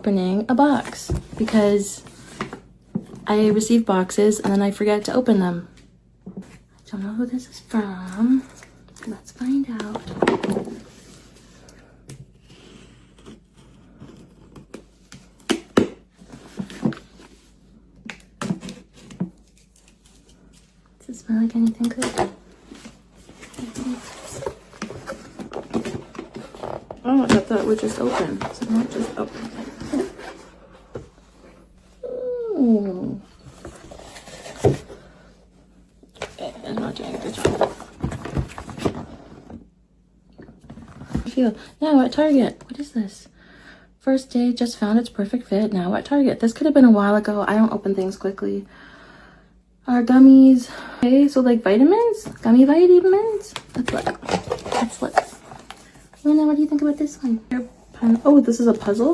opening a box because I receive boxes and then I forget to open them. I don't know who this is from. Let's find out. Does it smell like anything good? Oh, I thought it would just open. So not just open. Ooh. Okay, I'm not doing a good job. Now at Target. What is this? First day, just found its perfect fit. Now at Target. This could have been a while ago. I don't open things quickly. Our gummies. Okay, so like vitamins? Gummy vitamins? Let's look. Let's look. Luna, what do you think about this one? Oh, this is a puzzle